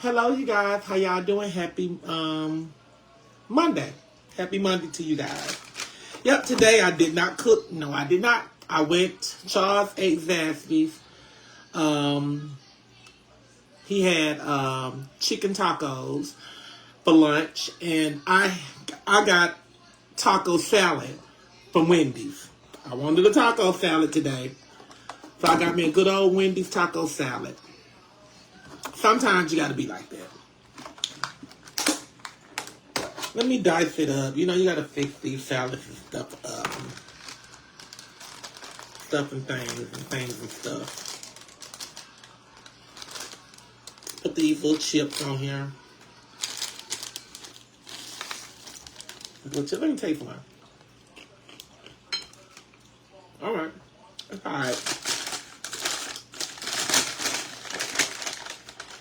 Hello, you guys. How y'all doing? Happy Monday. Happy Monday to you guys. Yep, today I did not cook. No, I did not. I went Charles ate Zaxby's. He had chicken tacos for lunch, and I got taco salad from Wendy's. I wanted a taco salad today, so I got me a good old Wendy's taco salad. Sometimes you got to be like that. Let me dice it up. You know, you got to fix these salads and stuff up. Stuff and things and stuff. Put these little chips on here. Let me taste one. Alright. Alright.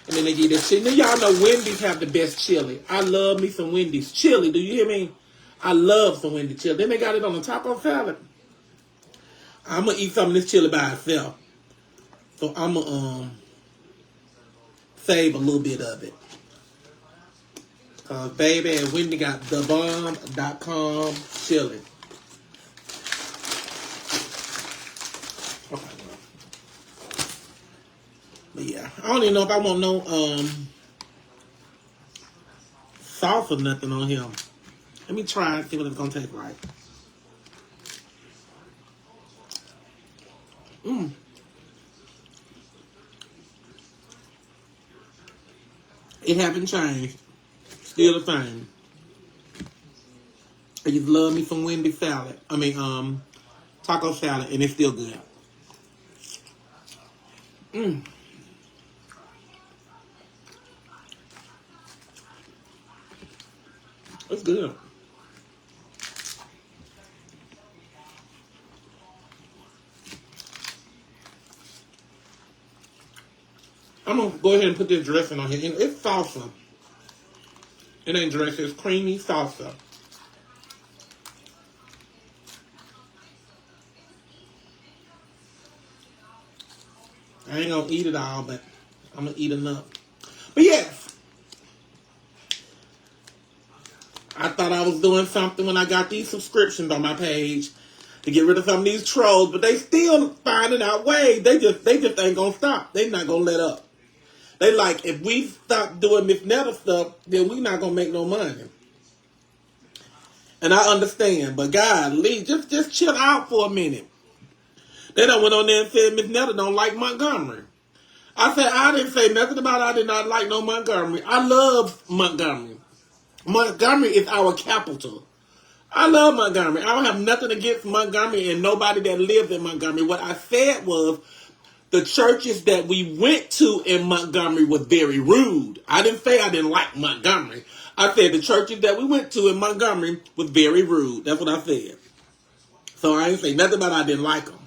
And then they get this chili. Y'all know Wendy's have the best chili. I love me some Wendy's chili. Do you hear me? I love some Wendy's chili. Then they got it on the taco salad. I'm going to eat some of this chili by itself. So I'm going to save a little bit of it. Because, baby, and Wendy got thebomb.com chili. Okay. But yeah, I don't even know if I want no sauce or nothing on him. Let me try and see what it's going to taste like. It haven't changed. Still the same. I just love me some Wendy's salad. I mean, taco salad, and it's still good. It's good. I'm going to go ahead and put this dressing on here. It's salsa. It ain't dressing. It's creamy salsa. I ain't going to eat it all, but I'm going to eat enough. But yes. I thought I was doing something when I got these subscriptions on my page to get rid of some of these trolls, but they still finding out ways. They just ain't gonna stop. They not gonna let up. They like, if we stop doing Miss Netta stuff, then we not gonna make no money. And I understand, but God, Lee, just chill out for a minute. They done went on there and said Miss Netta don't like Montgomery. I said I didn't say nothing about I did not like no Montgomery. I love Montgomery. Montgomery is our capital. I love Montgomery. I don't have nothing against Montgomery and nobody that lives in Montgomery. What I said was the churches that we went to in Montgomery was very rude. I didn't say I didn't like Montgomery. I said the churches that we went to in Montgomery was very rude. That's what I said. So I didn't say nothing about I didn't like them.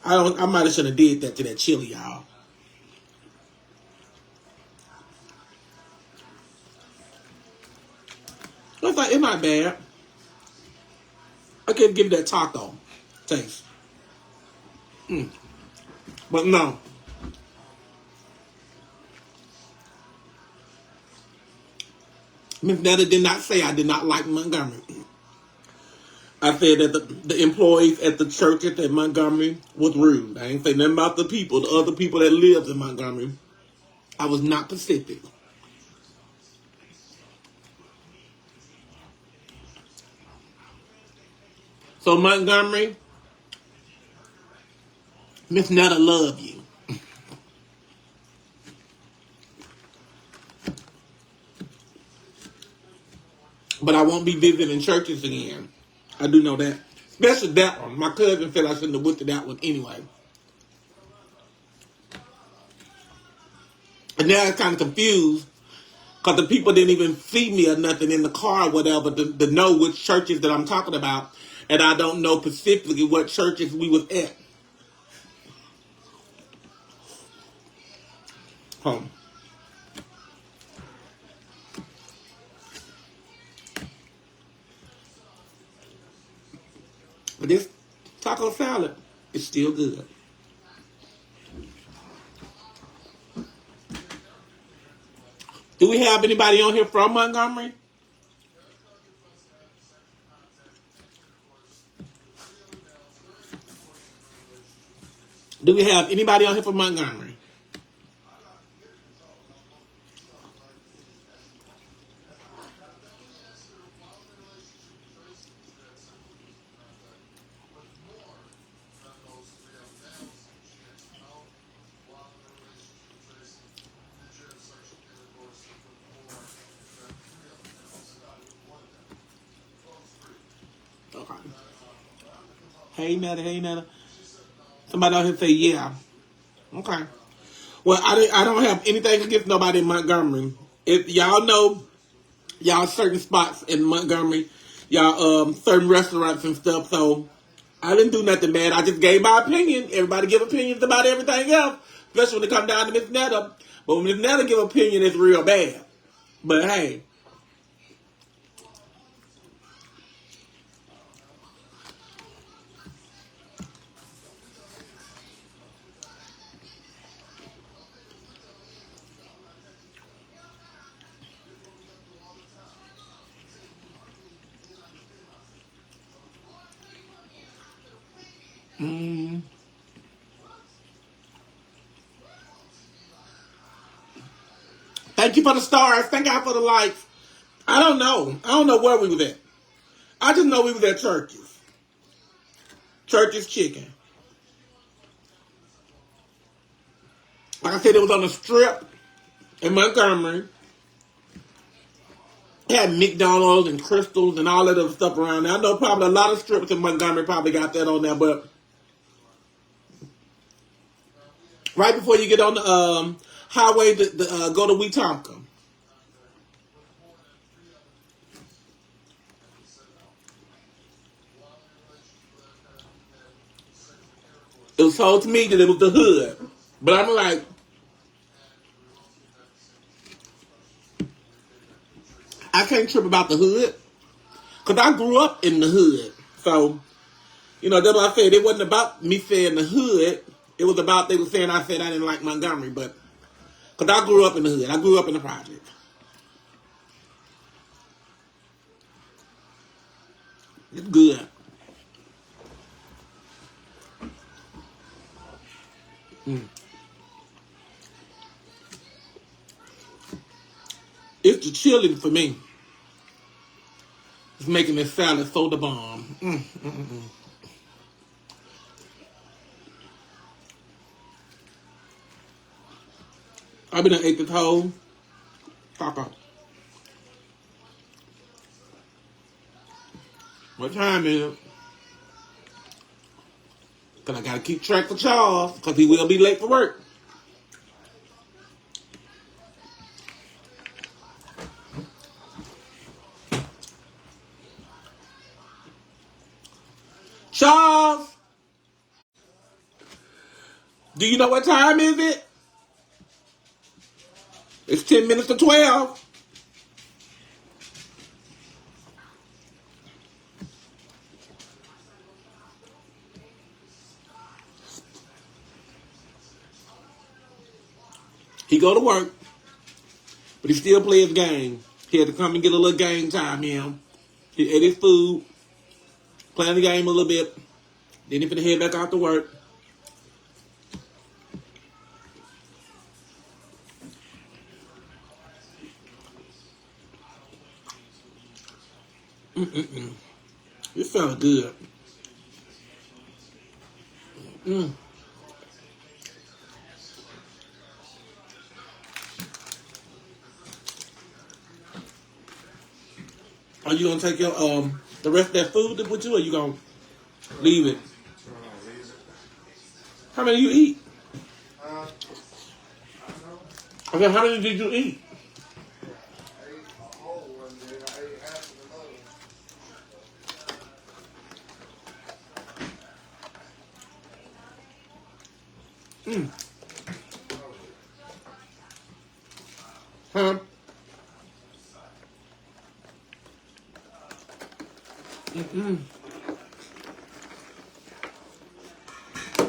I might have should have did that to that chili, y'all. It's like, it's not bad. I can give that taco taste. But no. Miss Netta did not say I did not like Montgomery. I said that the employees at the churches at Montgomery was rude. I ain't say nothing about the people, the other people that lived in Montgomery. I was not Pacific. So Montgomery, Miss Netta love you. But I won't be visiting churches again. I do know that. Especially that one. My cousin said I shouldn't have went to that one anyway. And now I'm kind of confused because the people didn't even see me or nothing in the car or whatever to know which churches that I'm talking about. And I don't know specifically what churches we was at. Home. But this taco salad is still good. Do we have anybody on here from Montgomery? Do we have anybody on here from Montgomery? Okay. Hey, Netta. Hey, Netta. Somebody out here say, yeah. Okay. Well, I don't have anything against nobody in Montgomery. If y'all know, y'all certain spots in Montgomery, y'all certain restaurants and stuff. So I didn't do nothing bad. I just gave my opinion. Everybody give opinions about everything else, especially when it comes down to Miss Netta. But when Miss Netta give opinion, it's real bad. But hey. Thank you for the stars. Thank God for the likes. I don't know. I don't know where we was at. I just know we was at Church's. Church's Chicken. Like I said, it was on the strip in Montgomery. It had McDonald's and Crystals and all that other stuff around there. I know probably a lot of strips in Montgomery probably got that on there, but right before you get on the highway to go to Wetumpka. It was told to me that it was the hood. But I'm like, I can't trip about the hood. Because I grew up in the hood. So, you know, that's what I said. It wasn't about me saying the hood. It was about they were saying I said I didn't like Montgomery. But, because I grew up in the hood. I grew up in the project. It's good. It's the chilling for me. It's making this salad so the bomb. I've been ate this whole taco. What time is it? Because I got to keep track of Charles because he will be late for work. Charles, do you know what time is it? It's 10 minutes to 12. He go to work, but he still play his game. He had to come and get a little game time in. He ate his food, playing the game a little bit. Then he finna head back out to work. It sounds good. Are you gonna take your the rest of that food with you, or you gonna leave it? How many you eat? Okay, how many did you eat? Huh?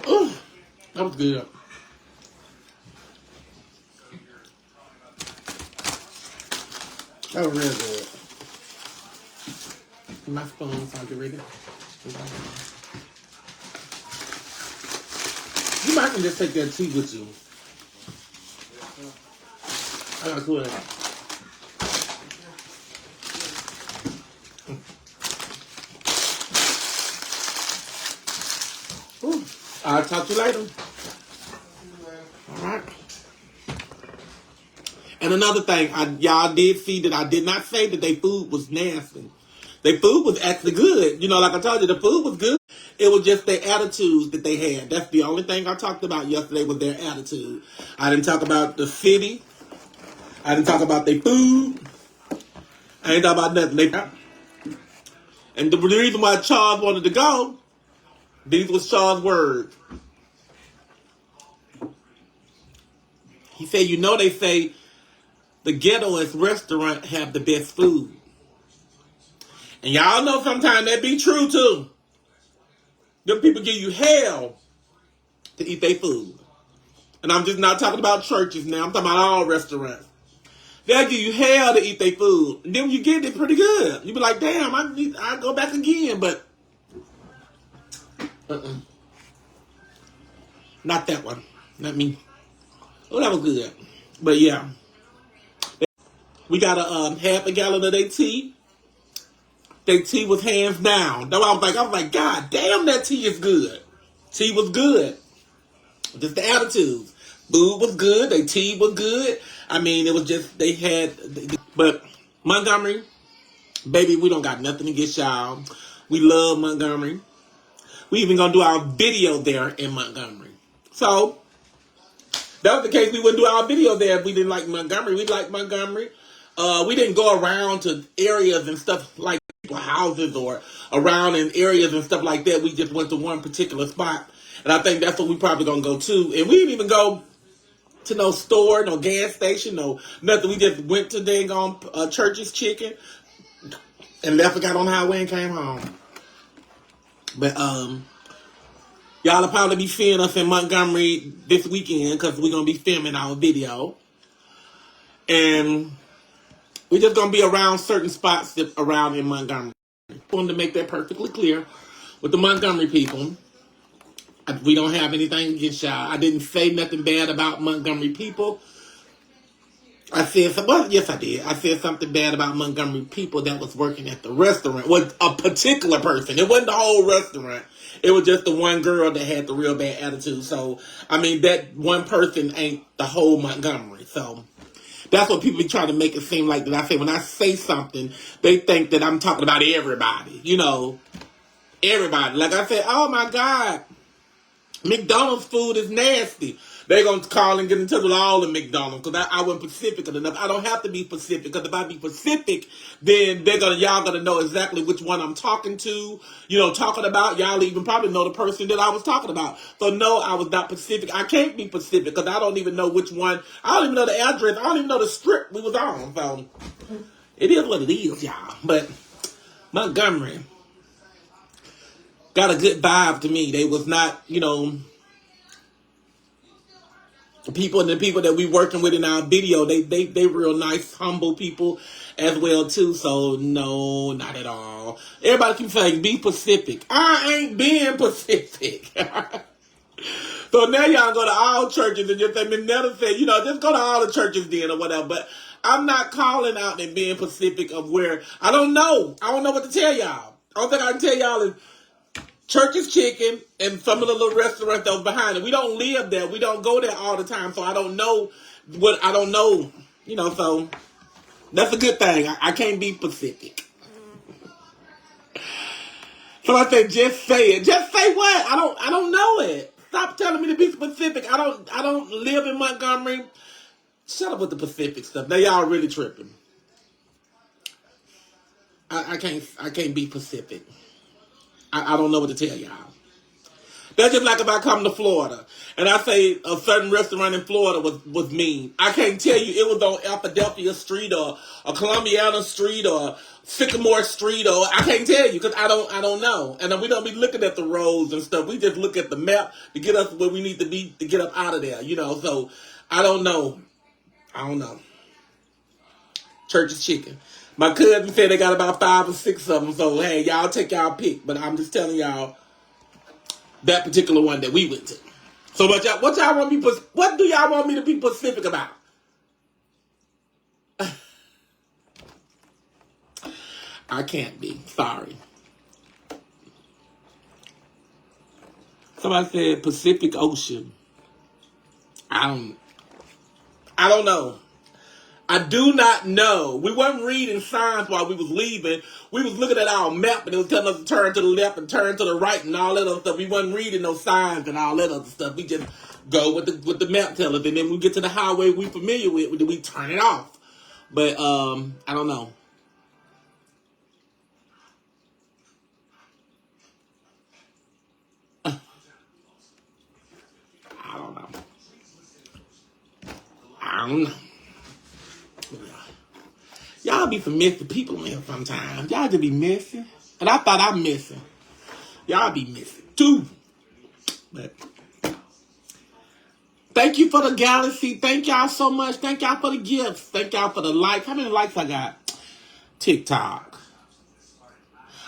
Oh, that was good. So real good. My spoons, I'll get ready. You might can just take that tea with you. I gotta cool it out. I'll talk to you later. All right. And another thing, y'all did see that I did not say that their food was nasty. Their food was actually good. You know, like I told you, the food was good. It was just their attitudes that they had. That's the only thing I talked about yesterday was their attitude. I didn't talk about the city. I didn't talk about their food. I ain't talk about nothing. And the reason why Charles wanted to go, these was Charles' words. He said, you know, they say the ghettoest restaurant have the best food. And y'all know sometimes that be true too. Them people give you hell to eat their food. And I'm just not talking about churches now. I'm talking about all restaurants. They'll give you hell to eat their food. And then when you get it, pretty good. You be like, damn, I go back again. But, not that one. Not me. Oh, that was good. But yeah. We got a half a gallon of their tea. Their tea was hands down. Though I was like, God damn, that tea is good. Tea was good. Just the attitudes. Food was good. Their tea was good. I mean, it was just, they had, but Montgomery, baby, we don't got nothing against y'all. We love Montgomery. We even gonna do our video there in Montgomery. So, that was the case. We wouldn't do our video there if we didn't like Montgomery. We like Montgomery. We didn't go around to areas and stuff like houses or around in areas and stuff like that. We just went to one particular spot. And I think that's what we probably gonna go to. And we didn't even go to no store, no gas station, no nothing. We just went to dang on Church's Chicken and left and got on the highway and came home. But y'all will probably be seeing us in Montgomery this weekend because we're gonna be filming our video. And we're just gonna be around certain spots around in Montgomery. I wanted to make that perfectly clear with the Montgomery people. We don't have anything against y'all. I didn't say nothing bad about Montgomery people. I said, well, yes, I did. I said something bad about Montgomery people that was working at the restaurant. Was a particular person. It wasn't the whole restaurant. It was just the one girl that had the real bad attitude. So, I mean, that one person ain't the whole Montgomery. So, that's what people be trying to make it seem like that. I say when I say something, they think that I'm talking about everybody. You know, everybody. Like I said, oh my God, McDonald's food is nasty. They're going to call and get in touch with all of McDonald's because I wasn't Pacific enough. I don't have to be Pacific because if I be Pacific, then y'all going to know exactly which one I'm talking to, you know, talking about. Y'all even probably know the person that I was talking about. So no, I was not Pacific. I can't be Pacific because I don't even know which one. I don't even know the address. I don't even know the strip we was on. So it is what it is, y'all. But Montgomery got a good vibe to me. They was not, you know, the people that we working with in our video, they real nice, humble people as well too. So no, not at all. Everybody keeps saying be Pacific. I ain't being Pacific. So now y'all go to all churches and just say, Miss Netta said, you know, just go to all the churches then or whatever. But I'm not calling out and being Pacific of where I don't know. I don't know what to tell y'all. Only thing I can tell y'all is Church's Chicken and some of the little restaurants that was behind it. We don't live there. We don't go there all the time. So I don't know you know, so that's a good thing. I can't be Pacific. So I said, just say it. Just say what? I don't know it. Stop telling me to be specific. I don't live in Montgomery. Shut up with the Pacific stuff. Now y'all really tripping. I can't be Pacific. I don't know what to tell y'all. That's just like if I come to Florida and I say a certain restaurant in Florida was mean. I can't tell you it was on Philadelphia Street or Columbiana Street or Sycamore Street or I can't tell you because I don't know. And we don't be looking at the roads and stuff. We just look at the map to get us where we need to be to get up out of there, you know. So I don't know. Church's Chicken. My cousin said they got about 5 or 6 of them. So, hey, y'all take y'all pick. But I'm just telling y'all that particular one that we went to. So, what y'all want me? What do y'all want me to be specific about? I can't be. Sorry. Somebody said Pacific Ocean. I don't know. I do not know. We weren't reading signs while we was leaving. We was looking at our map and it was telling us to turn to the left and turn to the right and all that other stuff. We wasn't reading those signs and all that other stuff. We just go with the map tell us. And then we get to the highway we familiar with, we turn it off. But I don't know. I don't know. Y'all be some messy people in here sometimes. Y'all just be messy. And I thought I'm missing. Y'all be missing too. But thank you for the galaxy. Thank y'all so much. Thank y'all for the gifts. Thank y'all for the likes. How many likes I got? TikTok.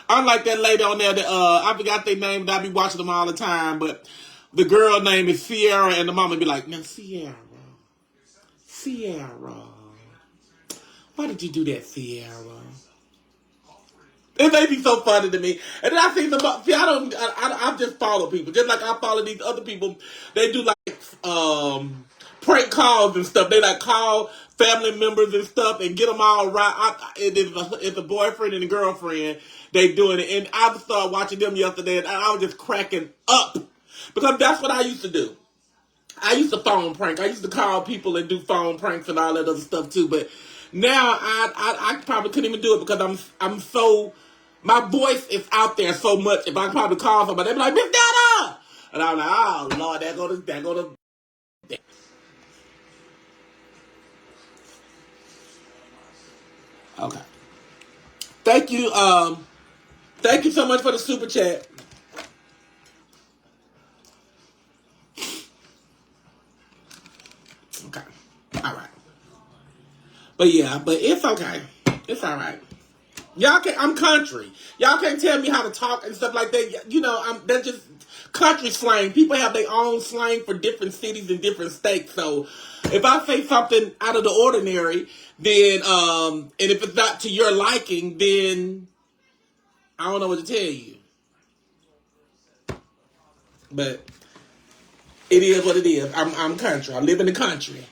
Unlike that lady on there that I forgot their name, but I be watching them all the time. But the girl name is Sierra, and the mama be like, "Now Sierra, why did you do that, Sierra?" It may be so funny to me. And then I see I just follow people. Just like I follow these other people. They do like prank calls and stuff. They like call family members and stuff and get them all right. It's a boyfriend and a girlfriend. They doing it. And I started watching them yesterday and I was just cracking up. Because that's what I used to do. I used to phone prank. I used to call people and do phone pranks and all that other stuff too. But now I probably couldn't even do it because I'm so, my voice is out there so much. If I probably call somebody, they'd be like, "Miss Netta!" And I'm like, "Oh Lord, there go to. Okay. Thank you. Thank you so much for the super chat. Okay. All right. But yeah, but it's okay. It's all right. I'm country. Y'all can't tell me how to talk and stuff like that. You know, that's just country slang. People have their own slang for different cities and different states. So if I say something out of the ordinary, then and if it's not to your liking, then I don't know what to tell you. But it is what it is. I'm country. I live in the country.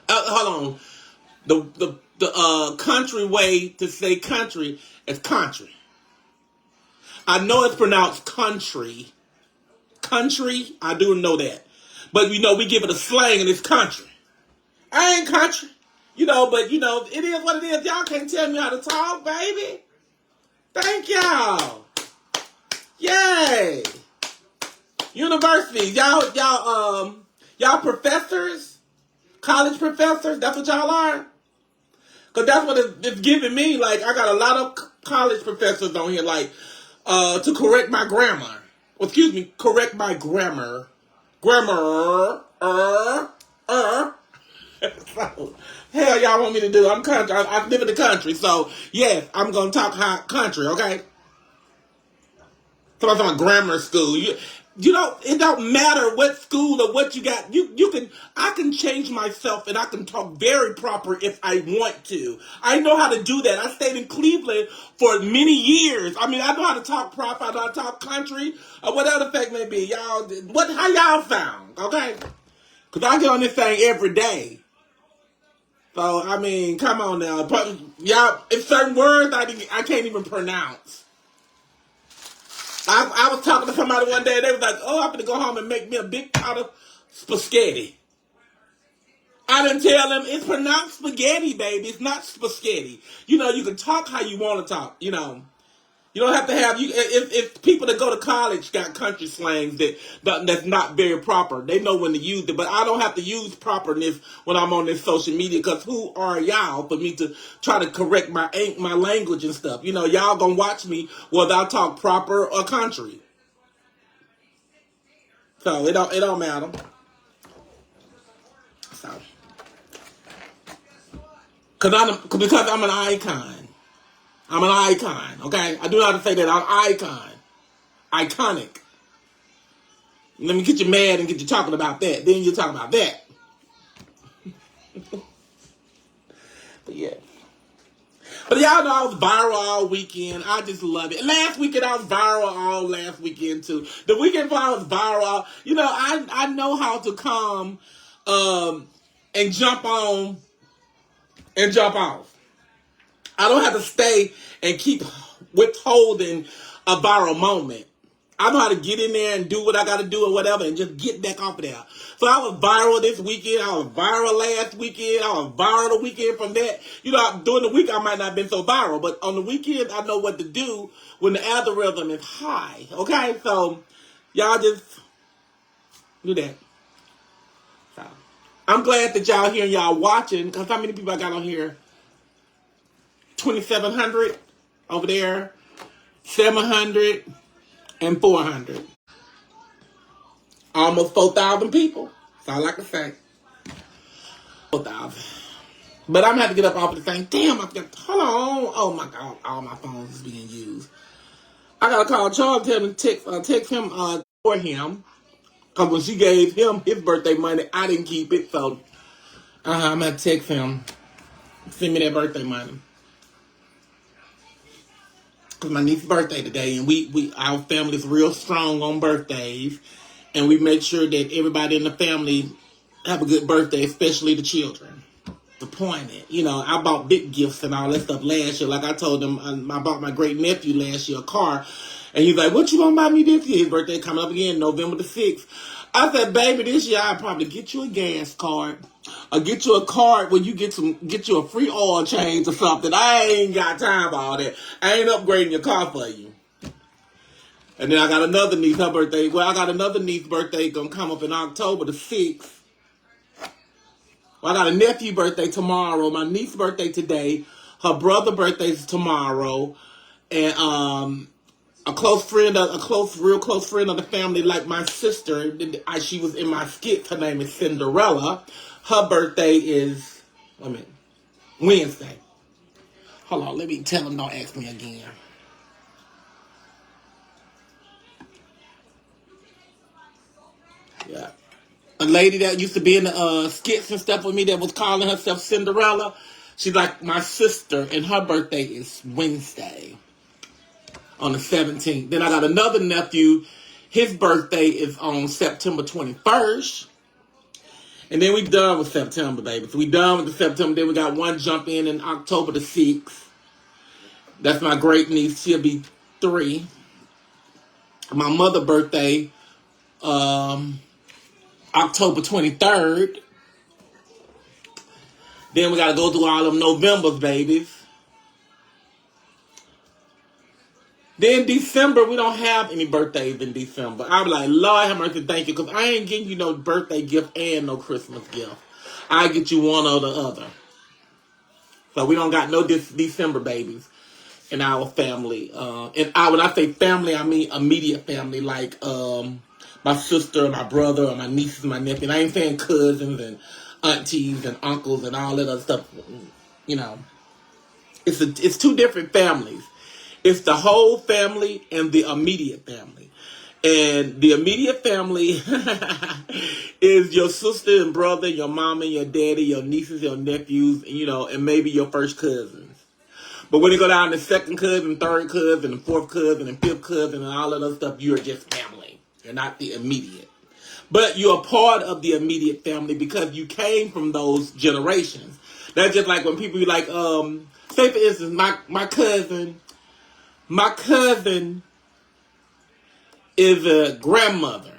Hold on. The country way to say country is country. I know it's pronounced country. Country, I do know that. But you know, we give it a slang and it's country. I ain't country. You know, but you know, it is what it is. Y'all can't tell me how to talk, baby. Thank y'all. Yay. Universities. Y'all professors? College professors? That's what y'all are? Because that's what it's giving me. Like, I got a lot of college professors on here, like, to correct my grammar. Well, excuse me, correct my grammar. So, hell y'all want me to do? I'm country. I live in the country. So, yes, I'm going to talk country, okay? So I'm talking grammar school. You know, it don't matter what school or what you got. I can change myself and I can talk very proper if I want to. I know how to do that. I stayed in Cleveland for many years. I mean, I know how to talk proper. I know how to talk country or whatever the fact may be. Y'all, how y'all sound? Okay? Because I get on this thing every day. So, I mean, come on now. Y'all, it's certain words I can't even pronounce. I was talking to somebody one day, and they was like, "Oh, I'm going to go home and make me a big pot of spaghetti." I didn't tell them it's pronounced spaghetti, baby. It's not spaghetti. You know, you can talk how you want to talk. You know, you don't have to have you. If people that go to college got country slangs that's not very proper, they know when to use it. But I don't have to use properness when I'm on this social media because who are y'all for me to try to correct my language and stuff? You know, y'all gonna watch me whether I talk proper or country. So it don't matter. So Because I'm an icon. I'm an icon, okay? I do know how to say that. I'm icon. Iconic. Let me get you mad and get you talking about that. Then you talk about that. But yeah. But y'all know I was viral all weekend. I just love it. Last weekend I was viral all last weekend too. The weekend before I was viral. You know, I know how to come and jump on and jump off. I don't have to stay and keep withholding a viral moment. I know how to get in there and do what I got to do or whatever and just get back off of there. So I was viral this weekend. I was viral last weekend. I was viral the weekend from that. You know, during the week I might not have been so viral, but on the weekend I know what to do when the algorithm is high. Okay, so y'all just do that. So I'm glad that y'all here and y'all watching, because how many people I got on here? 2,700 over there, 700 and 400. Almost 4,000 people. That's all I can say. 4,000. But I'm going to have to get up off of the thing. Damn, I forgot. Hold on. Oh my God. All my phones is being used. I got to call Charles, tell him to text him for him. Because when she gave him his birthday money, I didn't keep it. So I'm going to text him. Send me that birthday money. Because my niece's birthday today. And our family's real strong on birthdays. And we make sure that everybody in the family have a good birthday, especially the children. Disappointed. You know, I bought big gifts and all that stuff last year. Like I told him, I bought my great nephew last year a car. And he's like, what you gonna buy me this year? His birthday coming up again, November the 6th. I said, baby, this year I'll probably get you a gas card. Or get you a card where you get you a free oil change or something. I ain't got time for all that. I ain't upgrading your car for you. And then I got another niece, her birthday. Well, I got another niece's birthday going to come up in October the 6th. Well, I got a nephew birthday tomorrow. My niece's birthday today. Her brother birthday's tomorrow. And a real close friend of the family, like my sister, she was in my skit. Her name is Cinderella. Her birthday is, Wednesday. Hold on, let me tell them, don't ask me again. Yeah. A lady that used to be in the skits and stuff with me that was calling herself Cinderella. She's like my sister, and her birthday is Wednesday on the 17th. Then I got another nephew. His birthday is on September 21st. And then we done with September, baby. So we done with the September. Then we got one jump in October the 6th. That's my great niece. She'll be 3. My mother's birthday, October 23rd. Then we got to go through all them Novembers, babies. Then December, we don't have any birthdays in December. I'm like, Lord have mercy, thank you, because I ain't getting you no birthday gift and no Christmas gift. I get you one or the other. So we don't got no December babies in our family. When I say family, I mean immediate family, like my sister, my brother, or my nieces, my nephew. And I ain't saying cousins and aunties and uncles and all that other stuff. You know, it's 2 different families. It's the whole family and the immediate family. And the immediate family is your sister and brother, your mama, your daddy, your nieces, your nephews, and maybe your first cousins. But when you go down to second cousin, third cousin, and fourth cousin, and fifth cousin, and all of that stuff, you're just family. You're not the immediate. But you're a part of the immediate family because you came from those generations. That's just like when people be like, say for instance, my cousin is a grandmother.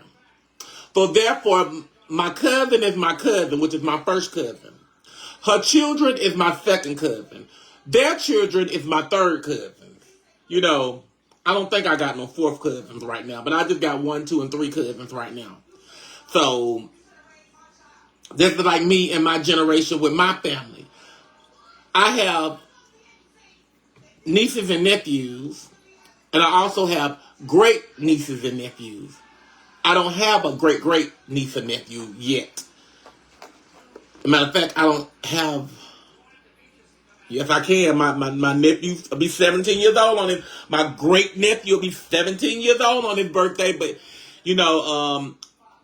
So therefore, my cousin is my cousin, which is my first cousin. Her children is my second cousin. Their children is my third cousin. I don't think I got no fourth cousins right now, but I just got 1, 2, and 3 cousins right now. So this is like me and my generation with my family. I have nieces and nephews, and I also have great nieces and nephews. I don't have a great niece or nephew yet. As a matter of fact, I don't have Yes, I can. My nephew will be 17 years old on his. My great nephew will be 17 years old on his birthday. But you know,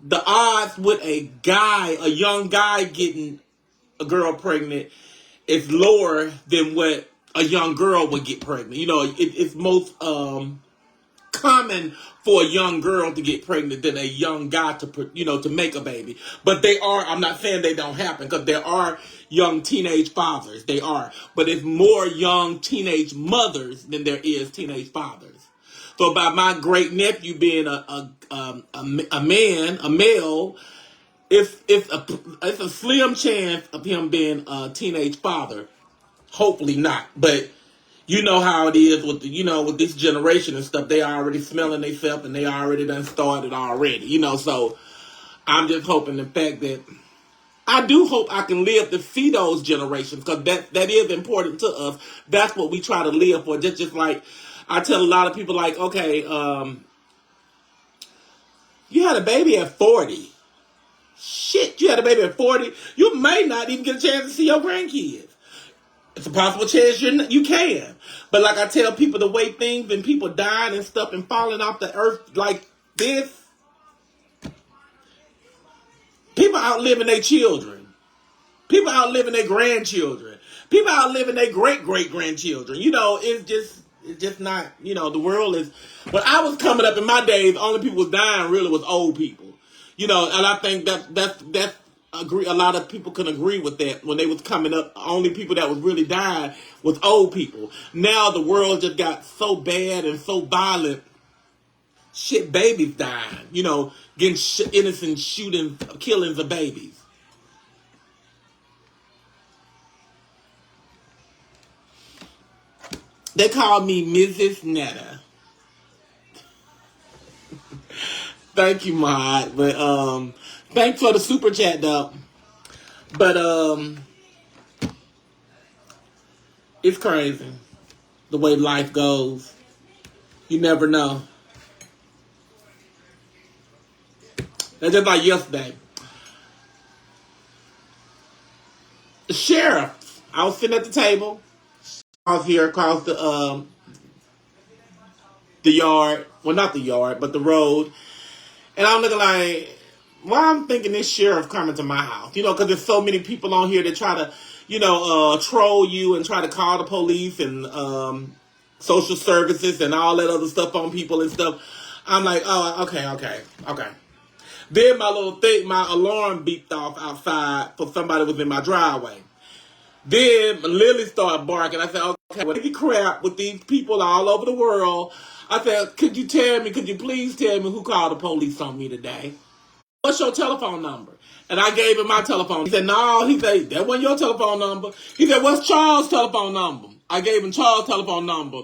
the odds with a young guy getting a girl pregnant is lower than what a young girl would get pregnant. You know, it's most common for a young girl to get pregnant than a young guy to make a baby. But they are, I'm not saying they don't happen, because there are young teenage fathers. They are. But it's more young teenage mothers than there is teenage fathers. So by my great nephew being a male, it's a slim chance of him being a teenage father. Hopefully not, but you know how it is with this generation and stuff. They already smelling themselves and they already done started already. So I'm just hoping the fact that I do hope I can live to see those generations, because that is important to us. That's what we try to live for. Just like I tell a lot of people, like, okay, you had a baby at 40. Shit, you had a baby at 40. You may not even get a chance to see your grandkids. It's a possible chance you can. But like I tell people, the way things and people dying and stuff and falling off the earth like this, people outliving their children. People outliving their grandchildren. People outliving their great-great-grandchildren. It's just not, the world is... When I was coming up in my days, the only people was dying really was old people. And I think that's agree. A lot of people can agree with that. When they was coming up, only people that was really dying was old people. Now the world just got so bad and so violent. Shit, babies dying. Getting innocent killings of babies. They call me Mrs. Netta. Thank you, Maud. But thanks for the super chat, though. But it's crazy the way life goes. You never know. That's just like yesterday. The sheriff. I was sitting at the table. I was here across the yard. Well, not the yard, but the road. And I'm looking like, why I'm thinking this sheriff coming to my house? Because there's so many people on here that try to, troll you and try to call the police and social services and all that other stuff on people and stuff. I'm like, oh, okay. Then my alarm beeped off outside for somebody was in my driveway. Then Lily started barking. I said, okay, well, crap with these people all over the world. I said, could you please tell me who called the police on me today? What's your telephone number? And I gave him my telephone. He said, no. He said, that wasn't your telephone number. He said, what's Charles' telephone number? I gave him Charles' telephone number.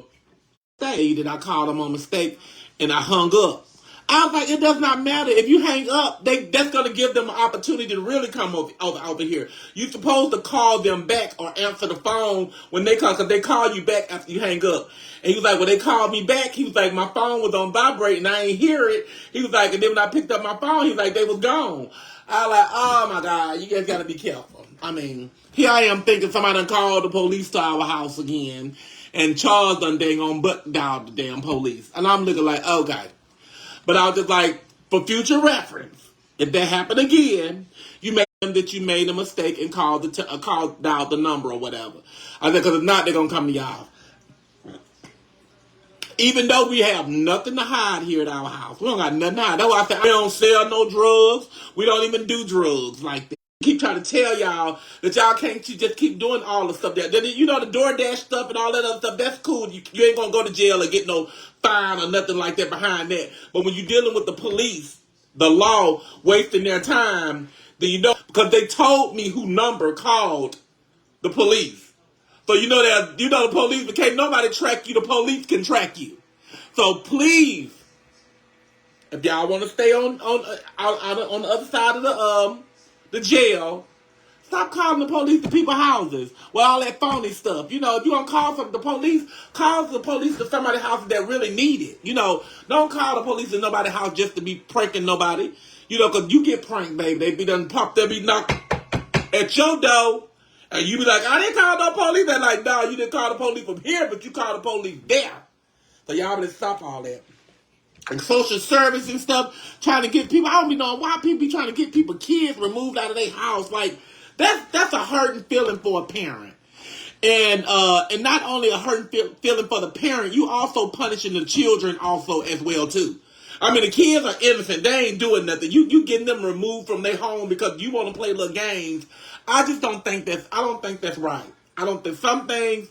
That I called him on mistake and I hung up. I was like, it does not matter. If you hang up, that's going to give them an opportunity to really come over here. You're supposed to call them back or answer the phone when they call, because they call you back after you hang up. And he was like, when they called me back, he was like, my phone was on vibrate and I ain't hear it. He was like, and then when I picked up my phone, he was like, they was gone. I was like, oh my God, you guys got to be careful. I mean, here I am thinking somebody done called the police to our house again. And Charles done dang on butt dialed the damn police. And I'm looking like, okay. But I was just like, for future reference, if that happened again, you made a mistake and called out the number or whatever. I said, because if not, they're going to come to y'all. Even though we have nothing to hide here at our house. We don't got nothing to hide. That's why I said, we don't sell no drugs. We don't even do drugs like that. Keep trying to tell y'all that y'all can't just keep doing all the stuff that, the DoorDash stuff and all that other stuff. That's cool. You ain't gonna go to jail or get no fine or nothing like that behind that. But when you're dealing with the police, the law, wasting their time, then because they told me who number called the police. So that the police, but can't nobody track you. The police can track you. So please, if y'all want to stay on the other side of the jail, stop calling the police to people's houses with all that phony stuff. If you don't call from the police, call the police to somebody's house that really need it. Don't call the police to nobody's house just to be pranking nobody. Because you get pranked, baby. They'll be knocked at your door, And you be like, I didn't call no police. They're like, no, you didn't call the police from here, but you called the police there. So y'all better stop all that. And social service and stuff, trying to get people, I don't be knowing why people be trying to get people kids removed out of their house. Like, that's a hurting feeling for a parent. And not only a hurting feeling for the parent, you also punishing the children also as well too. I mean, the kids are innocent. They ain't doing nothing. You getting them removed from their home because you want to play little games. I don't think that's right. I don't think some things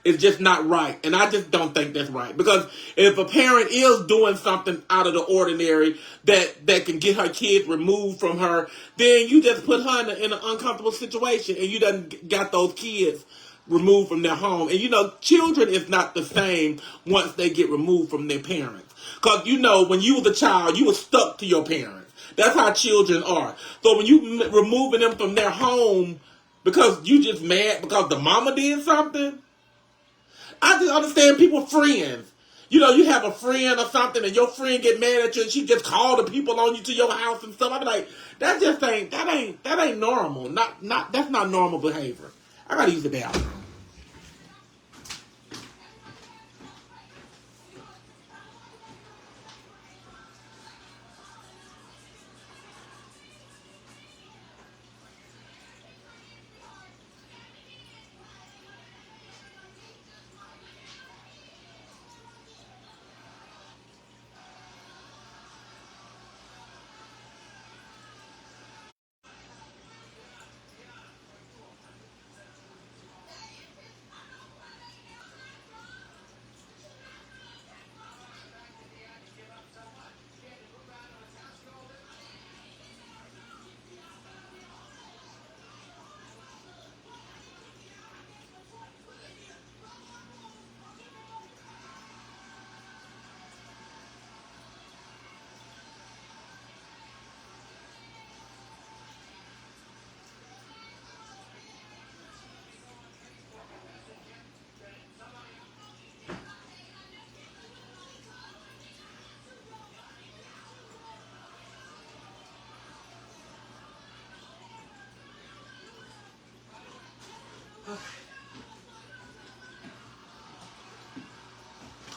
is just not right. And I just don't think that's right. Because if a parent is doing something out of the ordinary that can get her kids removed from her, then you just put her in an uncomfortable situation and you done got those kids removed from their home. And children is not the same once they get removed from their parents. Because when you was a child, you were stuck to your parents. That's how children are. So when you removing them from their home because you just mad because the mama did something, I just understand people friends. You have a friend or something and your friend get mad at you and she just call the people on you to your house and stuff. I be like, that ain't normal. That's not normal behavior. I gotta use the bathroom.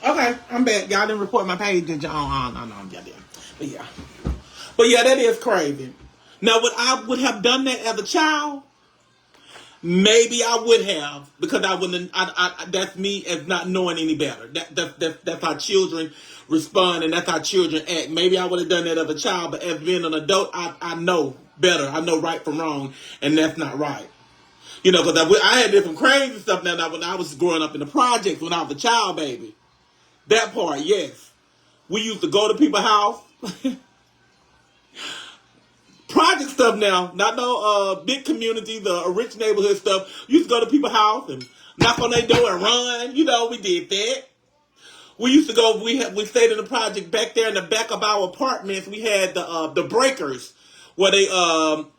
Okay, I'm back. Y'all didn't report my page, did y'all? No, y'all didn't. But yeah, that is crazy. Now, would I would have done that as a child? Maybe I would have, because I wouldn't. That's me as not knowing any better. That's how children respond, and that's how children act. Maybe I would have done that as a child, but as being an adult, I know better. I know right from wrong, and that's not right. Because I had different crazy stuff now when I was growing up in the projects when I was a child, baby. That part, yes. We used to go to people's house. Project stuff now, not no big community, the rich neighborhood stuff. You used to go to people's house and knock on their door and run. We did that. We used to go. We stayed in the project back there in the back of our apartments. We had the breakers where they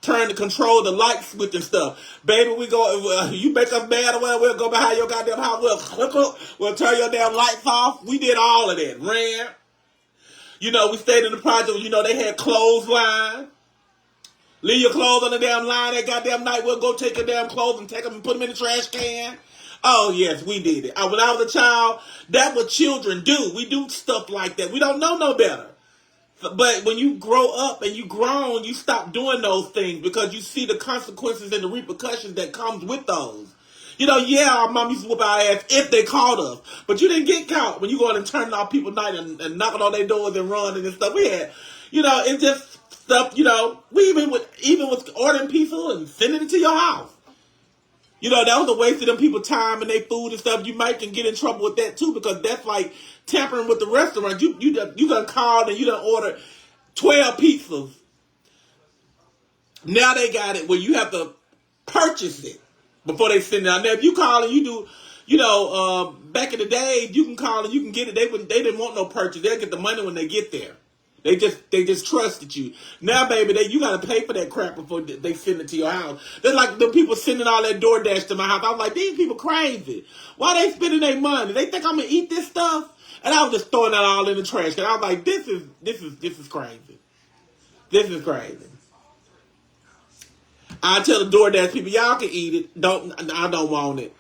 turn to control the light switch and stuff. Baby, we go. You make us mad or whatever, we'll go behind your goddamn house. We'll turn your damn lights off. We did all of that. Ran. We stayed in the project. They had clothesline. Leave your clothes on the damn line that goddamn night. We'll go take your damn clothes and take them and put them in the trash can. Oh, yes, we did it. When I was a child, that's what children do. We do stuff like that. We don't know no better. But when you grow up and you grown, you stop doing those things because you see the consequences and the repercussions that comes with those. Our mom used to whoop our ass if they caught us. But you didn't get caught when you go in and turn off people's night and knocking on their doors and running and stuff. We had, it's just stuff, we even with ordering pizza and sending it to your house. That was a waste of them people's time and their food and stuff. You might can get in trouble with that too because that's like tampering with the restaurant. You done called and you done ordered 12 pizzas. Now they got it where you have to purchase it before they send it out. Now if you call and you do, back in the day, you can call and you can get it. They didn't want no purchase. They'll get the money when they get there. They just trusted you. Now, baby, you gotta pay for that crap before they send it to your house. They're like the people sending all that DoorDash to my house. I was like, these people crazy. Why they spending their money? They think I'm gonna eat this stuff? And I was just throwing that all in the trash. And I was like, this is crazy. This is crazy. I tell the DoorDash people, y'all can eat it. I don't want it.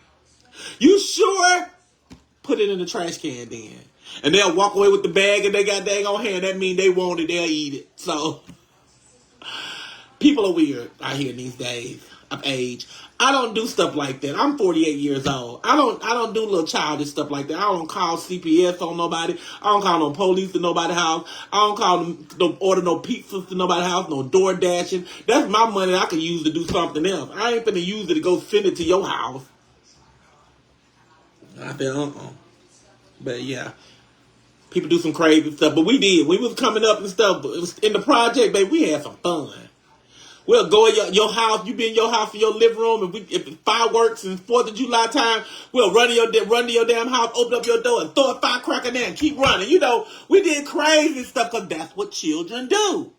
You sure? Put it in the trash can then. And they'll walk away with the bag and they got dang on hand. That means they want it, they'll eat it. So people are weird out here these days of age. I don't do stuff like that. I'm 48 years old. I don't do little childish stuff like that. I don't call CPS on nobody. I don't call no police to nobody's house. I don't call them, don't order no pizzas to nobody's house, no door dashing. That's my money I can use to do something else. I ain't finna use it to go send it to your house. I said, But yeah. People do some crazy stuff. But we did. We was coming up and stuff. But it was in the project, baby, we had some fun. We'll go in your house. You be in your house in your living room. If it's fireworks and 4th of July time, we'll run to your damn house, open up your door, and throw a firecracker there and keep running. You know, we did crazy stuff because that's what children do.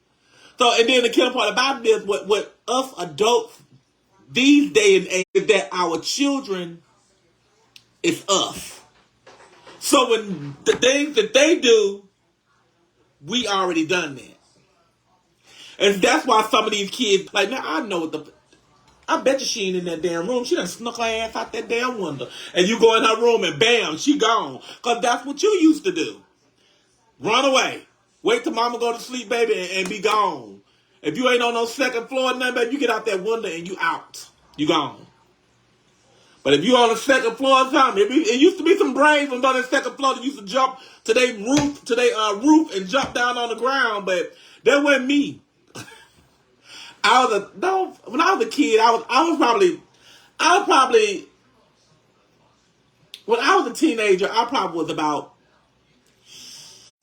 So, and then the killer part about this, what us adults these days and age is that our children is us. So when the things that they do, we already done that. And that's why some of these kids, like, now I know I bet you she ain't in that damn room. She done snuck her ass out that damn window. And you go in her room and bam, she gone. Because that's what you used to do. Run away. Wait till mama go to sleep, baby, and be gone. If you ain't on no second floor or nothing, baby, you get out that window and you out. You gone. But if you on the second floor or something, it used to be some brains on the second floor that used to jump to their roof and jump down on the ground, but that wasn't me. When I was a kid, I was probably when I was a teenager, I probably was about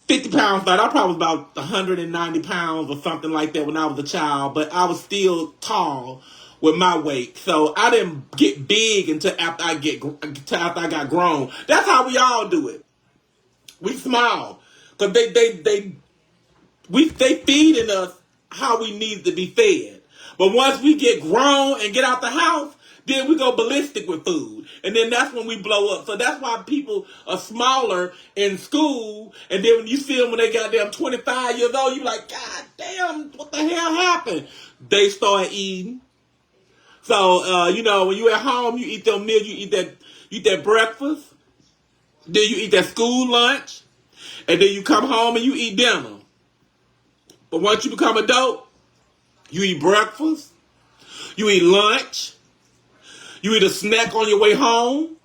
50 pounds light. I probably was about 190 pounds or something like that when I was a child, but I was still tall with my weight. So I didn't get big until after I got grown. That's how we all do it. We small. Because they feeding us how we need to be fed. But once we get grown and get out the house, then we go ballistic with food. And then that's when we blow up. So that's why people are smaller in school. And then when you see them when they got them 25 years old, you like, God damn, what the hell happened? They start eating. So, when you at home, you eat them meals, you eat that breakfast. Then you eat that school lunch. And then you come home and you eat dinner. But once you become adult, you eat breakfast. You eat lunch. You eat a snack on your way home.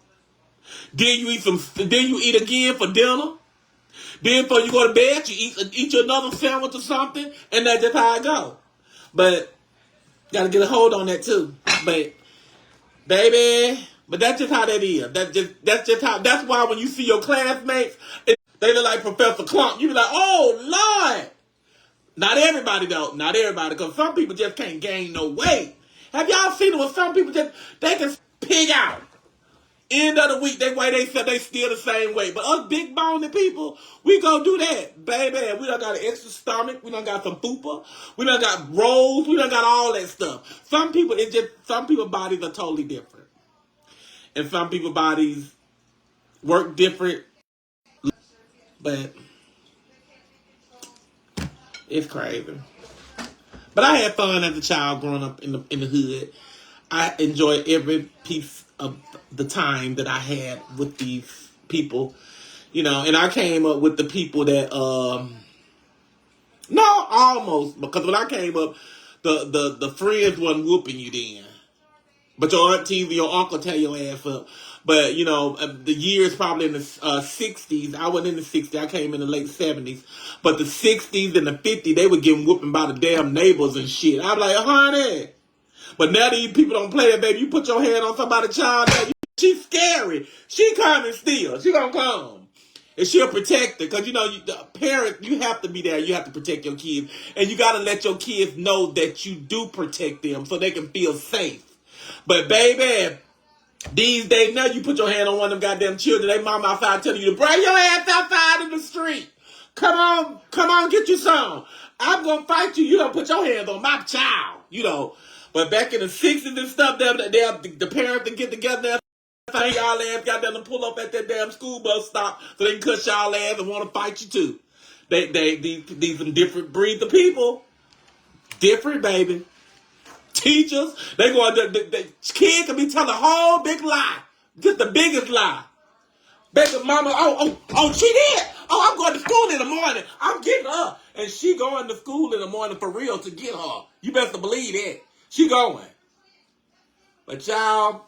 Then you eat again for dinner. Then before you go to bed, you eat you another sandwich or something, and that's just how it go. But gotta get a hold on that too. But that's just how that is. That's why when you see your classmates, they look like Professor Clump. You be like, oh Lord. Not everybody though. Not everybody, because some people just can't gain no weight. Have y'all seen it when some people they can pig out? End of the week, they said they still the same weight. But us big boned people, we go do that, baby. We done got an extra stomach. We done got some fupa. We done got rolls. We done got all that stuff. Some people bodies are totally different. And some people's bodies work different. But it's crazy. But I had fun as a child growing up in the hood. I enjoyed every piece of the time that I had with these people, and I came up with the people that, no, almost, because when I came up, the friends wasn't whooping you then, but your auntie or your uncle tell your ass up. But, the years probably in the 60s. I wasn't in the 60s. I came in the late 70s. But the 60s and the 50s, they were getting whooping by the damn neighbors and shit. I'm like, honey. But now these people don't play that, baby. You put your hand on somebody's child, she's scary. She coming still. She gonna come. And she'll protect her. Because, the parent, you have to be there. You have to protect your kids. And you got to let your kids know that you do protect them so they can feel safe. But, baby, these days, now you put your hand on one of them goddamn children, they mom outside telling you to bring your ass outside in the street. Come on, get you some. I'm going to fight you. You don't put your hands on my child, But back in the 60s and stuff, the parents would get together and y'all ass got them to pull up at that damn school bus stop so they can cut y'all ass and want to fight you too. These some different breeds of people. Different, baby. Teachers, they going the kid can be telling a whole big lie. Just the biggest lie. Baby mama, she did. Oh, I'm going to school in the morning. I'm getting her. And she going to school in the morning for real to get her. You best believe that. She going. But y'all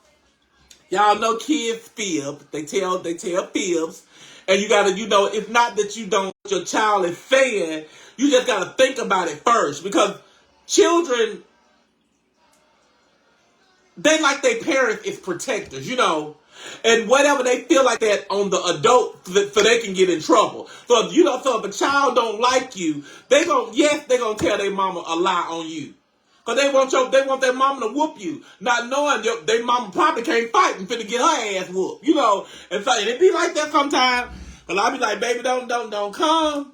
know kids fib. They tell fibs. And you gotta, it's not that you don't, your child is saying, you just gotta think about it first. Because children, they like their parents is protectors, and whatever they feel like that on the adult, so they can get in trouble. So if a child don't like you, they gonna tell their mama a lie on you, cause they want their mama to whoop you, not knowing their mama probably can't fight and finna get her ass whooped, and so it be like that sometimes. But I be like, baby, don't come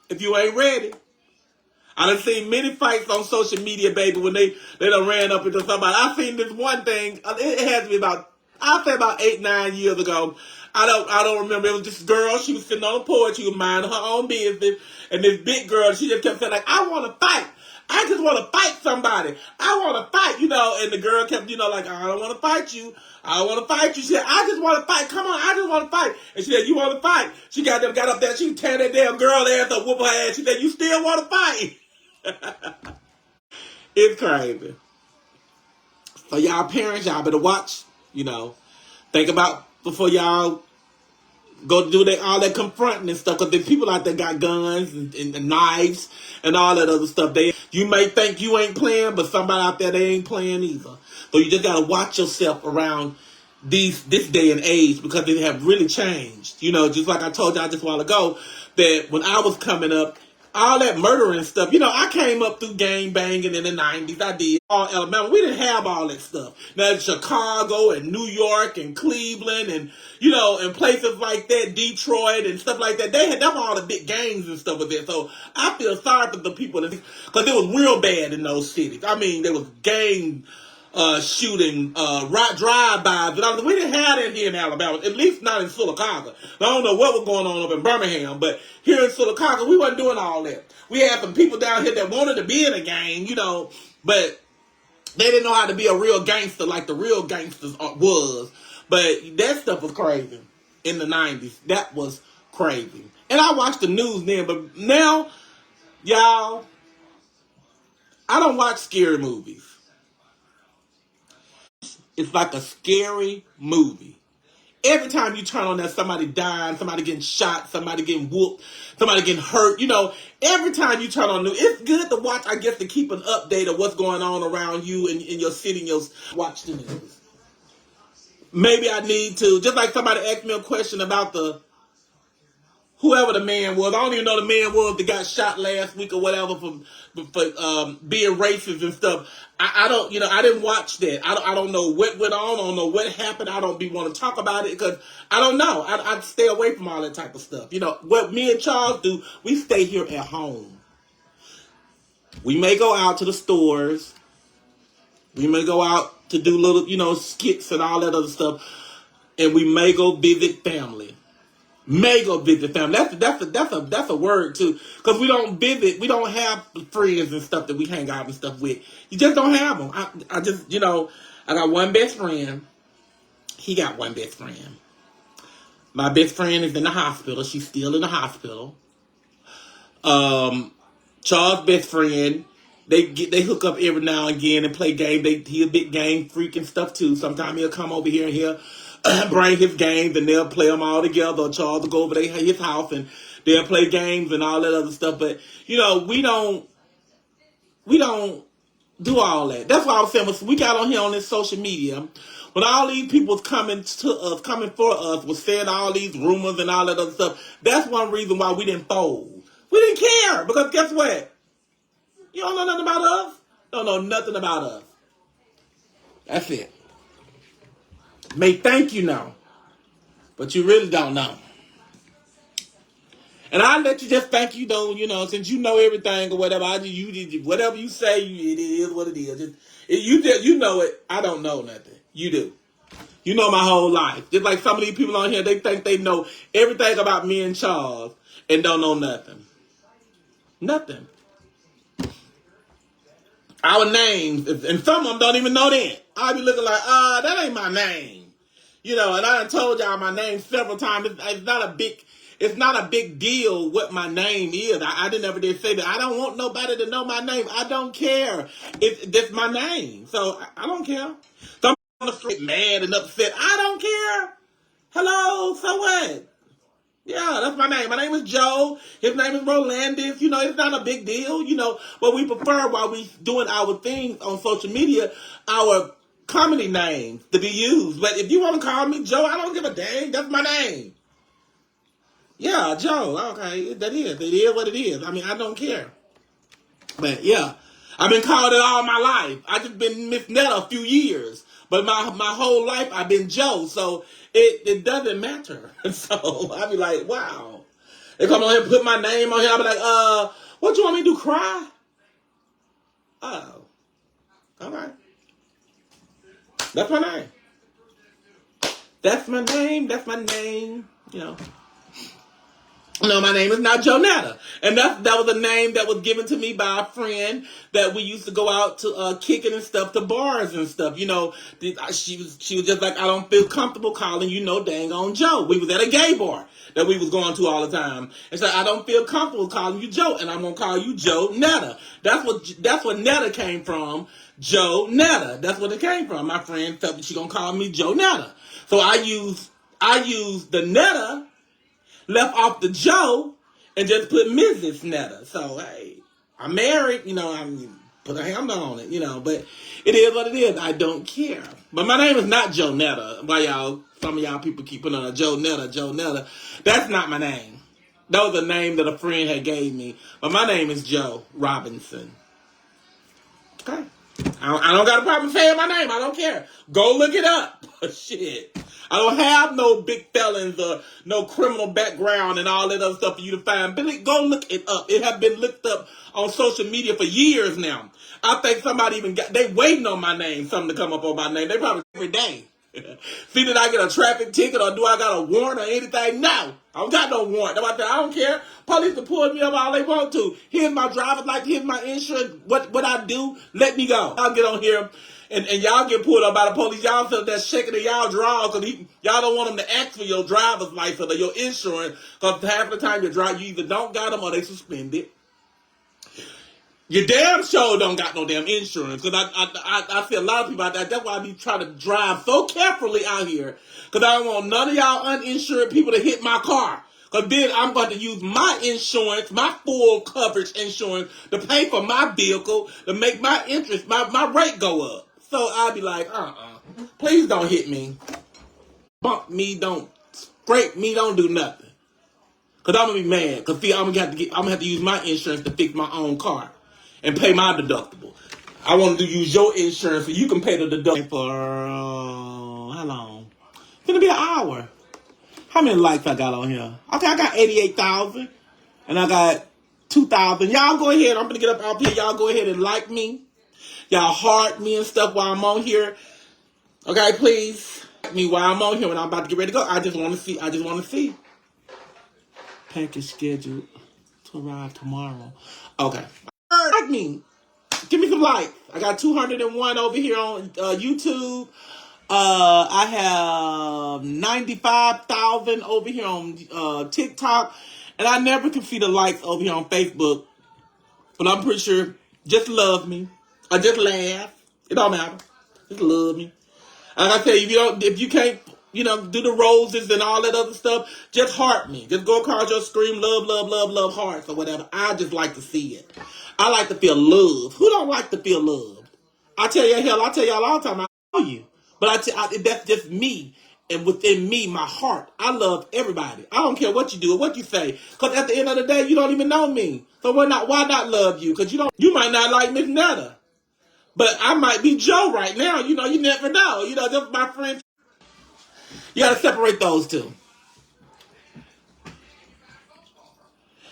if you ain't ready. I done seen many fights on social media, baby, when they done ran up into somebody. I seen this one thing. It has to be I'll say about 8-9 years ago. I don't remember. It was this girl. She was sitting on the porch. She was minding her own business. And this big girl, she just kept saying, like, I want to fight. I just want to fight somebody. I want to fight, And the girl kept, like, I don't want to fight you. I don't want to fight you. She said, I just want to fight. Come on, I just want to fight. And she said, you want to fight? She got up there. She tearing that damn girl ass up, whoop her ass. She said, you still want to fight? It's crazy. So y'all parents, y'all better watch, think about before y'all go do all that confronting and stuff, because there's people out there got guns and knives and all that other stuff. You may think you ain't playing, but somebody out there, they ain't playing either. So you just gotta watch yourself around this day and age, because they have really changed. Just like I told y'all just a while ago, that when I was coming up, all that murdering stuff, I came up through gang banging in the 90s. I did. All Alabama. We didn't have all that stuff. Now, Chicago and New York and Cleveland and, and places like that, Detroit and stuff like that, they were all the big gangs and stuff with there. So I feel sorry for the people, because it was real bad in those cities. I mean, there was gang shooting, drive-bys. We didn't have that here in Alabama, at least not in Sylacauga. I don't know what was going on up in Birmingham, but here in Sylacauga, we wasn't doing all that. We had some people down here that wanted to be in a gang, but they didn't know how to be a real gangster like the real gangsters was. But that stuff was crazy in the 90s. That was crazy. And I watched the news then, but now, y'all, I don't watch scary movies. It's like a scary movie. Every time you turn on that, somebody dying, somebody getting shot, somebody getting whooped, somebody getting hurt. Every time you turn on news, it's good to watch, I guess, to keep an update of what's going on around you in your city and watch the news. Maybe I need to, just like somebody asked me a question about whoever the man was. I don't even know the man was that got shot last week or whatever for being racist and stuff. I don't, I didn't watch that. I don't know what went on. I don't know what happened. I don't want to talk about it because I don't know. I stay away from all that type of stuff. What me and Charles do, we stay here at home. We may go out to the stores. We may go out to do little, skits and all that other stuff. And we may go visit family. May go visit family. That's a word too. Because we don't visit. We don't have friends and stuff that we hang out and stuff with. You just don't have them. I just, I got one best friend. He got one best friend. My best friend is in the hospital. She's still in the hospital. Charles' best friend, they hook up every now and again and play games. He a big game freak and stuff too. Sometimes he'll come over here and he'll bring his games and they'll play them all together. Or Charles will go over to his house and they'll play games and all that other stuff. But we don't do all that. That's why I was saying, when we got on here on this social media, when all these people coming for us, was saying all these rumors and all that other stuff, that's one reason why we didn't fold. We didn't care, because guess what? You don't know nothing about us? Don't know nothing about us. That's it. May think you know, but you really don't know. And I'll let you just think you don't, since you know everything or whatever. Whatever you say, it is what it is. You know it. I don't know nothing. You do. You know my whole life. Just like some of these people on here, they think they know everything about me and Charles and don't know nothing. Nothing. our names, and some of them don't even know that. I'll be looking like, that ain't my name. You know, and I done told y'all my name several times. It's not a big deal what my name is. I didn't ever did say that. I don't want nobody to know my name. I don't care. That's my name. So I don't care. Some on the street mad and upset. I don't care. Hello, so what? Yeah, that's my name. My name is Joe. His name is Rolandis. You know, it's not a big deal. You know, but we prefer while we doing our things on social media, our comedy names to be used. But if you want to call me Joe, I don't give a dang. That's my name. Yeah, Joe. Okay, it is what it is. I mean, I don't care. But yeah, I've been called it all my life. I just been Miss Netta a few years, but my whole life I've been Joe. So it doesn't matter. So I be like, wow. They come on here and put my name on here. I be like, what you want me to do? Cry? Oh, all right. That's my name. That's my name. That's my name. You know. No, my name is not Joe Netta. And that was a name that was given to me by a friend that we used to go out to kicking and stuff, to bars and stuff. You know, she was just like, I don't feel comfortable calling you no dang on Joe. We was at a gay bar that we was going to all the time. And so I don't feel comfortable calling you Joe, and I'm going to call you Joe Netta. That's what Netta came from, Joe Netta. That's what it came from. My friend felt that she going to call me Joe Netta. So I used the Netta, left off the Joe, and just put Mrs. Netta. So, hey, I'm married, you know, I'm put a handle on it, you know, but it is what it is. I don't care. But my name is not Joe Netta. Why some of y'all people keep putting on a Joe Netta, Joe Netta. That's not my name. That was a name that a friend had gave me. But my name is Joe Robinson. Okay? I don't got a problem saying my name. I don't care. Go look it up. Shit. I don't have no big felons or no criminal background and all that other stuff for you to find. Billy, go look it up. It has been looked up on social media for years now. I think somebody they waiting on my name, something to come up on my name. They probably every day. See, did I get a traffic ticket or do I got a warrant or anything? No. I don't got no warrant. I don't care. Police can pull me up all they want to. Here's my driver's license. Here's my insurance. What I do, let me go. I'll get on here and y'all get pulled up by the police. Y'all feel that shaking of y'all drawers because y'all don't want them to ask for your driver's license or your insurance, because half the time you drive, you either don't got them or they suspended. You damn sure don't got no damn insurance. Because I see a lot of people out there. That's why I be trying to drive so carefully out here. Because I don't want none of y'all uninsured people to hit my car. Because then I'm going to use my insurance, my full coverage insurance, to pay for my vehicle, to make my interest, my rate go up. So I'll be like, please don't hit me. Bump me, don't scrape me, don't do nothing. Because I'm going to be mad. Because see, I'm going to have to use my insurance to fix my own car and pay my deductible. I want to use your insurance so you can pay the deductible for, how long? It's going to be an hour. How many likes I got on here? Okay, I got 88,000. And I got 2,000. Y'all go ahead. I'm going to get up out here. Y'all go ahead and like me. Y'all heart me and stuff while I'm on here. Okay, please. Like me while I'm on here when I'm about to get ready to go. I just want to see. Package scheduled to arrive tomorrow. Okay. Like me. Give me some likes. I got 201 over here on YouTube. I have 95,000 over here on TikTok. And I never can see the likes over here on Facebook. But I'm pretty sure just love me. Or just laugh. It don't matter. Just love me. Like I tell you, if you can't, do the roses and all that other stuff, just heart me. Just go across your screen, love, love, love, love, hearts or whatever. I just like to see it. I like to feel love. Who don't like to feel loved? I tell y'all all the time, I know you. But that's just me. And within me, my heart, I love everybody. I don't care what you do or what you say. Because at the end of the day, you don't even know me. So why not love you? Because you might not like Miss Netta. But I might be Joe right now. You never know. Just my friend. You got to separate those two.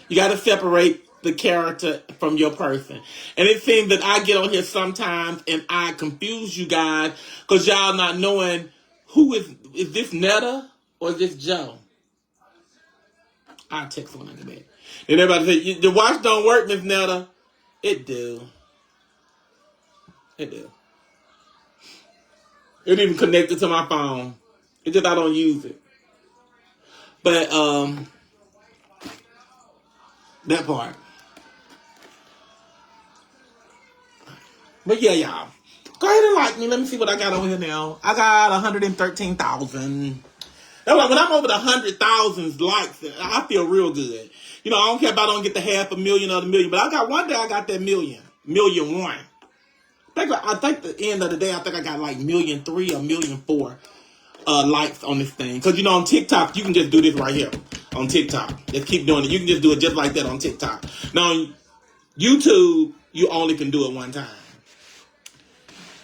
You got to separate the character from your person. And it seems that I get on here sometimes and I confuse you guys because y'all not knowing who is this Netta or is this Joe? I'll text one in the bed. And everybody say, the watch don't work, Miss Netta. It do. It do. It even connected to my phone. It's just I don't use it. But that part. But yeah, y'all. Go ahead and like me. Let me see what I got over here now. I got 113,000. That's like when I'm over the 100,000 likes, I feel real good. You know, I don't care if I don't get the 500,000 or the million, but I got one day I got that million one. I think the end of the day, I think I got like 1,300,000 or 1,400,000 likes on this thing. Because, you know, on TikTok, you can just do this right here on TikTok. Just keep doing it. You can just do it just like that on TikTok. Now, on YouTube, you only can do it one time.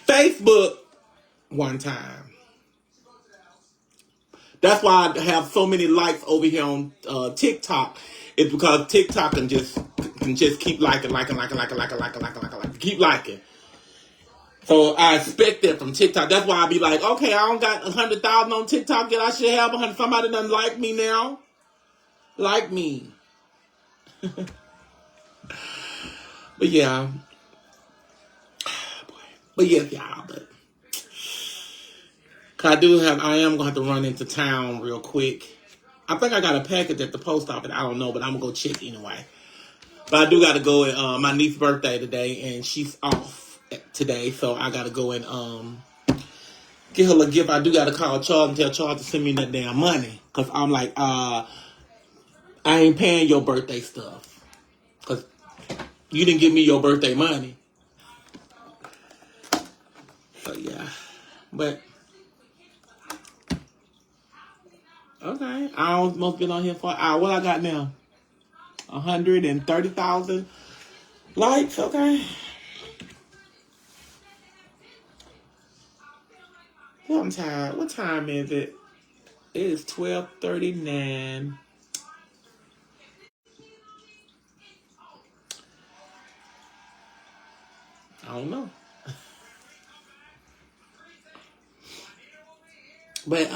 Facebook, one time. That's why I have so many likes over here on TikTok. It's because TikTok can just keep liking, keep liking. So I expect that from TikTok. That's why I be like, okay, I don't got 100,000 on TikTok yet. I should have 100. Somebody doesn't like me now. Like me. But yeah. But yes, y'all. But I am going to have to run into town real quick. I think I got a package at the post office. I don't know, but I'm going to go check anyway. But I do got to go at my niece's birthday today, and she's off today. So I got to go and get her a gift. I do got to call Charles and tell Charles to send me that damn money. Because I'm like, I ain't paying your birthday stuff. Because you didn't give me your birthday money. So yeah. But okay, I almost been on here for an hour. What I got now? 130,000 likes. Okay. Well, I'm tired. What time is it? It is 12:39. I don't know. But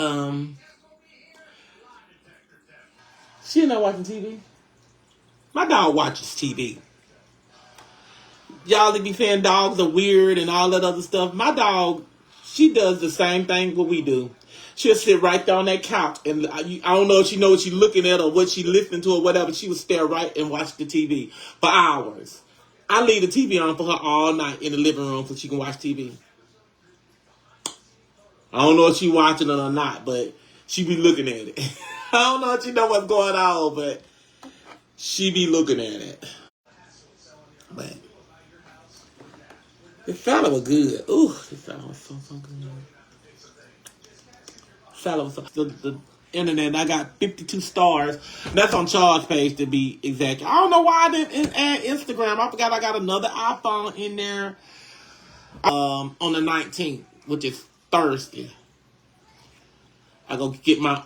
she not watching TV. My dog watches TV. Y'all that be saying dogs are weird and all that other stuff. My dog, she does the same thing what we do. She'll sit right there on that couch, and I don't know if she knows what she's looking at or what she's listening to or whatever. She would stare right and watch the TV for hours. I leave the TV on for her all night in the living room so she can watch TV. I don't know if she's watching it or not, but she be looking at it. I don't know if she know what's going on, but she be looking at it. But this salad was good. Ooh, this salad was so good. Salad was so the internet. I got 52 stars. That's on Charles' page to be exact. I don't know why I didn't add Instagram. I forgot I got another iPhone in there. On the 19th, which is Thursday. I go get my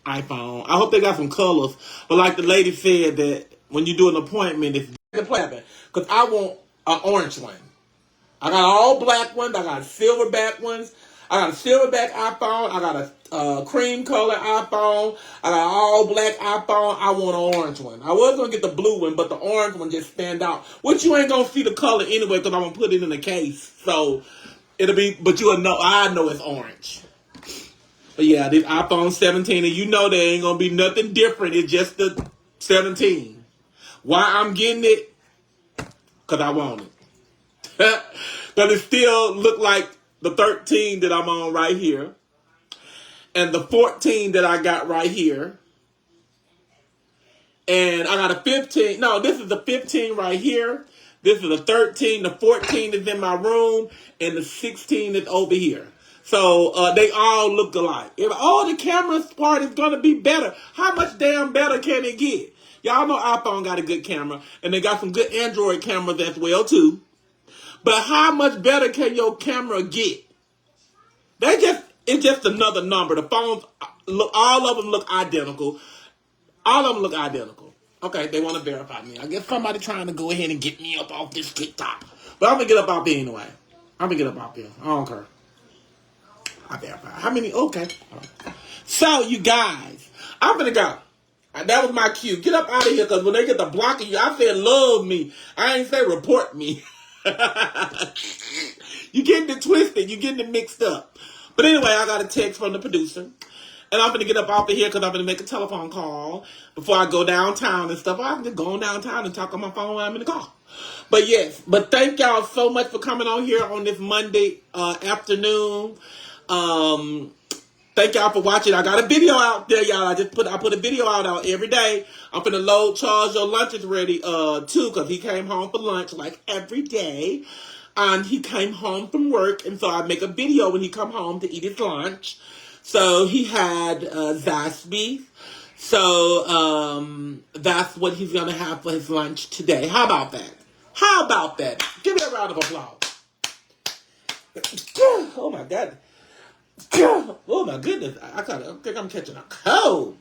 iPhone. I hope they got some colors. But like the lady said, that when you do an appointment, it's because I want an orange one. I got all black ones. I got silverback ones. I got a silverback iPhone. I got a cream color iPhone. I got an all black iPhone. I want an orange one. I was going to get the blue one, but the orange one just stand out. Which you ain't going to see the color anyway because I'm going to put it in a case. So it'll be, but you'll know, I know it's orange. But yeah, this iPhone 17, and you know there ain't going to be nothing different. It's just the 17. Why I'm getting it? Because I want it. But it still look like the 13 that I'm on right here. And the 14 that I got right here. And I got a 15. No, this is the 15 right here. This is the 13. The 14 is in my room. And the 16 is over here. So they all look alike. If the camera part is going to be better, how much damn better can it get? Y'all know iPhone got a good camera. And they got some good Android cameras as well, too. But how much better can your camera get? It's just another number. The phones look, all of them look identical. All of them look identical. Okay, they want to verify me. I guess somebody trying to go ahead and get me up off this TikTok. But I'm gonna get up out there anyway. I'm gonna get up out there. I don't care. I verify. How many? Okay. So you guys, I'm gonna go. That was my cue. Get up out of here, because when they get to blocking you, I said love me. I ain't say report me. You getting it twisted. You getting it mixed up. But anyway, I got a text from the producer. And I'm going to get up off of here because I'm going to make a telephone call before I go downtown and stuff. I'm just going downtown and talk on my phone while I'm in the car. But yes, but thank y'all so much for coming on here on this Monday afternoon. Thank y'all for watching. I got a video out there, y'all. I put a video out every day. I'm finna load Charles Your Lunch is Ready too, because he came home for lunch like every day. And he came home from work, and so I make a video when he come home to eat his lunch. So he had Zaxby. So that's what he's gonna have for his lunch today. How about that? How about that? Give me a round of applause. Oh my God. Oh my goodness. I think I'm catching a cold.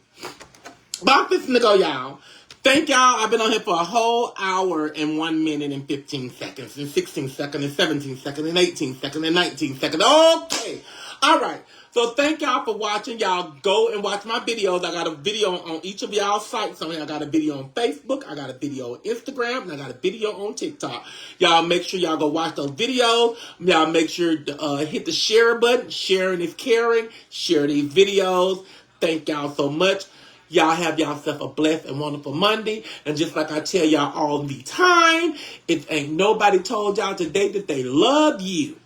But I'm fixing to go, y'all. Thank y'all. I've been on here for a whole hour and 1 minute and 15 seconds and 16 seconds and 17 seconds and 18 seconds and 19 seconds. Okay. All right. So thank y'all for watching. Y'all go and watch my videos. I got a video on each of y'all sites. I got a video on Facebook. I got a video on Instagram. And I got a video on TikTok. Y'all make sure y'all go watch those videos. Y'all make sure to hit the share button. Sharing is caring. Share these videos. Thank y'all so much. Y'all have yourself a blessed and wonderful Monday. And just like I tell y'all all the time, if ain't nobody told y'all today that they love you,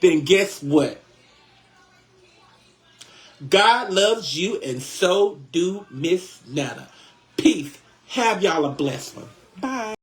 then guess what? God loves you, and so do Miss Netta. Peace. Have y'all a blessed one. Bye.